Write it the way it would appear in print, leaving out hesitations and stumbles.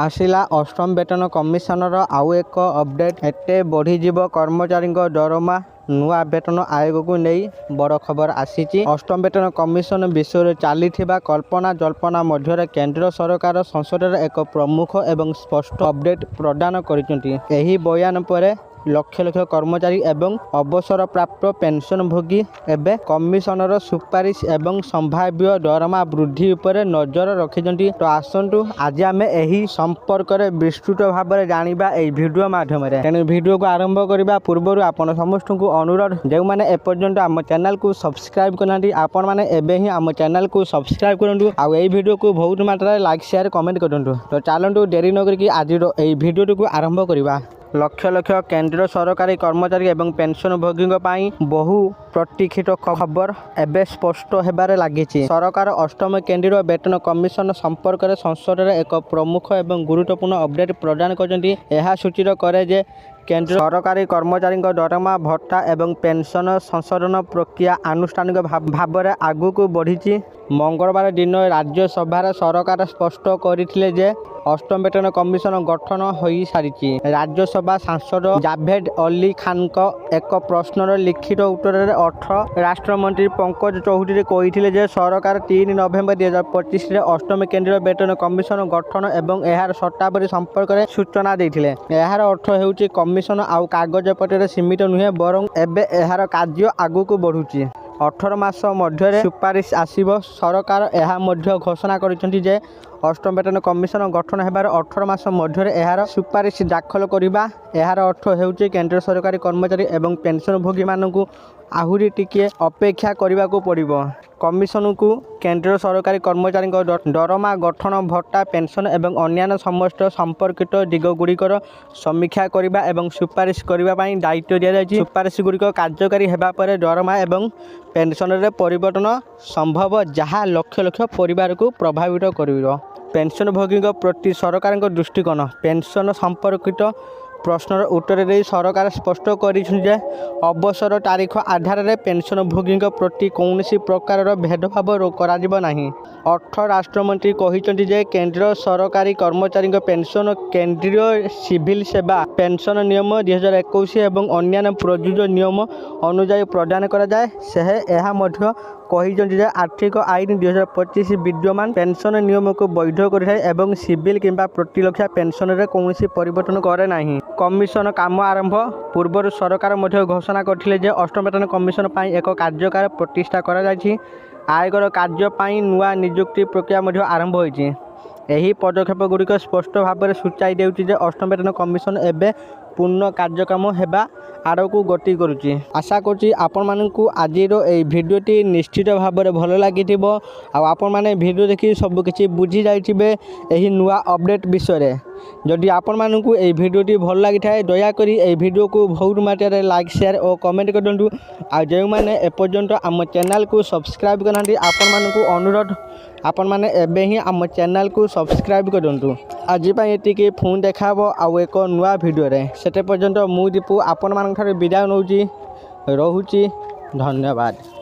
आसिला अष्टम वेतन कमिशनर आउ एक अपडेट एते बढ़ीजिव कर्मचारी दरमा नुआ वेतन आयोग को नहीं बड़ खबर आसी। अष्टम वेतन कमिशन विषय चली कल्पना जल्पना मध्य केंद्र सरकार संसद एक प्रमुख एवं स्पष्ट अपडेट प्रदान कर बयान पर लक्ष लक्ष कर्मचारी एवं अवसर प्राप्त पेंशन भोगी एवं कमिशनर सुपारिश एवं संभाव्य दरमा वृद्धि उपर नजर रखिछन्ति। तो आसंतु आज आम यही संपर्क में विस्तृत भाव में जानिबा एई वीडियो माध्यम तेणु वीडियो को आरंभ करने पूर्व आपण समस्त को अनुरोध जो मैंने एपर्यंत आम चैनल को सब्सक्राइब करना आपण मैंने एबे ही आम चैनल को सब्सक्राइब करूँ आउ यही वीडियो को बहुत मात्रा लाइक शेयर कमेंट करूँ। तो चलतु डेरी नक आज वीडियो को आरंभ करवा। लक्ष लक्ष केंद्र सरकारी कर्मचारी एवं पेंशन भोगी बहु प्रतीक्षित खबर एवं स्पष्ट होबार लगी। सरकार अष्टम केंद्रीय वेतन कमिशन संपर्क में संसद में एक प्रमुख एवं गुरुत्वपूर्ण अपडेट प्रदान कर सूचित करे जे केंद्र सरकारी कर्मचारी दरमा भत्ता एवं पेंशन संशोधन प्रक्रिया आनुष्ठानिक भाव में आगू को बढ़ी। मंगलवार दिन राज्यसभा सरकार स्पष्ट करथिले जे अष्टम वेतन कमिशन गठन हो सारी। राज्यसभा सांसद जावेद अली खान का एक प्रश्नर लिखित उत्तर में अर्थ राष्ट्रमंत्री पंकज चौधरी कही जे सरकार 3 नवेम्बर 2025 अष्टम केंद्रीय वेतन कमिशन गठन एवं यार शर्तावली संपर्क में सूचना देते। यार अर्थ होउची कमिशन आउ कागज पत्र सीमित नुहे बरं एबे यार कार्य आगू को बढ़ुची। 18 मास मध्य सुपारिश आसीब। सरकार यह घोषणा करिसेंति जे अष्टम वेतन कमिशन गठन होबार 18 मास मध्य यार सुपारिश दाखल करवा। यार अर्थ होउची केंद्र सरकारी कर्मचारी एवं पेंशन भोगी मानकु आहुरी टिके अपेक्षा करने को पड़ो। कमिशन को केंद्र सरकारी कर्मचारी दरमा गठन भत्ता पेंशन एवं अन्य समस्त संपर्कित दिगगुड़िकर समीक्षा करने एवं सुपारिश करने दायित्व दि जाए। सुपारिश गुड़िक कार्यकारी होगा पर दरमा एवं पेंशन रे परिवर्तन संभव जहाँ लक्ष लक्ष परिवार को प्रभावित कर। पेंशन भोगी प्रति सरकार दृष्टिकोण पेंशन संपर्कित प्रश्नर उत्तर दे सरकार स्पष्ट कर अवसर तारीख आधार में पेंशन भोगी प्रति कौन प्रकार भेदभाव कर। अर्थ राष्ट्रमंत्री कहते जे केंद्र सरकारी कर्मचारी पेंशन केंद्रीय सिविल सेवा पेंशन नियम 2021 एवं अन्य प्रযোज्य नियम अनुजाई प्रदान करा जाए। कही आर्थिक आईन 2025 विद्यमान पेंशन नियम को वैध कर सिविल किंबा प्रतिलक्षा पेंशन रे कौन परिवर्तन करे नहीं। कमिशन काम आरंभ पूर्व सरकार घोषणा करथिले अष्टम वेतन कमिशन एक कार्यकाल प्रतिष्ठा करा जायछि। आयोगर कार्य नुआ नियुक्ति प्रक्रिया आरंभ होइछि। यही पदक्षेप गुड़िक स्पष्ट भाव में सूचाई देउछि जे अष्टम वेतन कमिशन एबे पूर्ण कार्यक्रम होगा आड़ को गति करुच्ची। आशा करुच्ची आपण मानकु आज भिडियोटी निश्चित भाव में भल लगी आपण मैंने भिडियो देखि सबकि बुझी जाइए यही नुआ अपडेट विषय। जदि आपण मानकु भिडियोटी भल लगी थाए दयाकोरी ये भिडियो को बहुत मात्रा लाइक शेयर और कमेंट करूँ। आ जो मैंने एपर्यंत आम चैनल को सब्सक्राइब करना आपण मानकु अनुरोध आपण मैंने एबे ही आम चैनल को सब्सक्राइब करूँ। आज ये फोन देखा आउ एक नुआ भिडियो से पर्यंत मु दीपू आपण मान विदाय नौची। रोहुची धन्यवाद।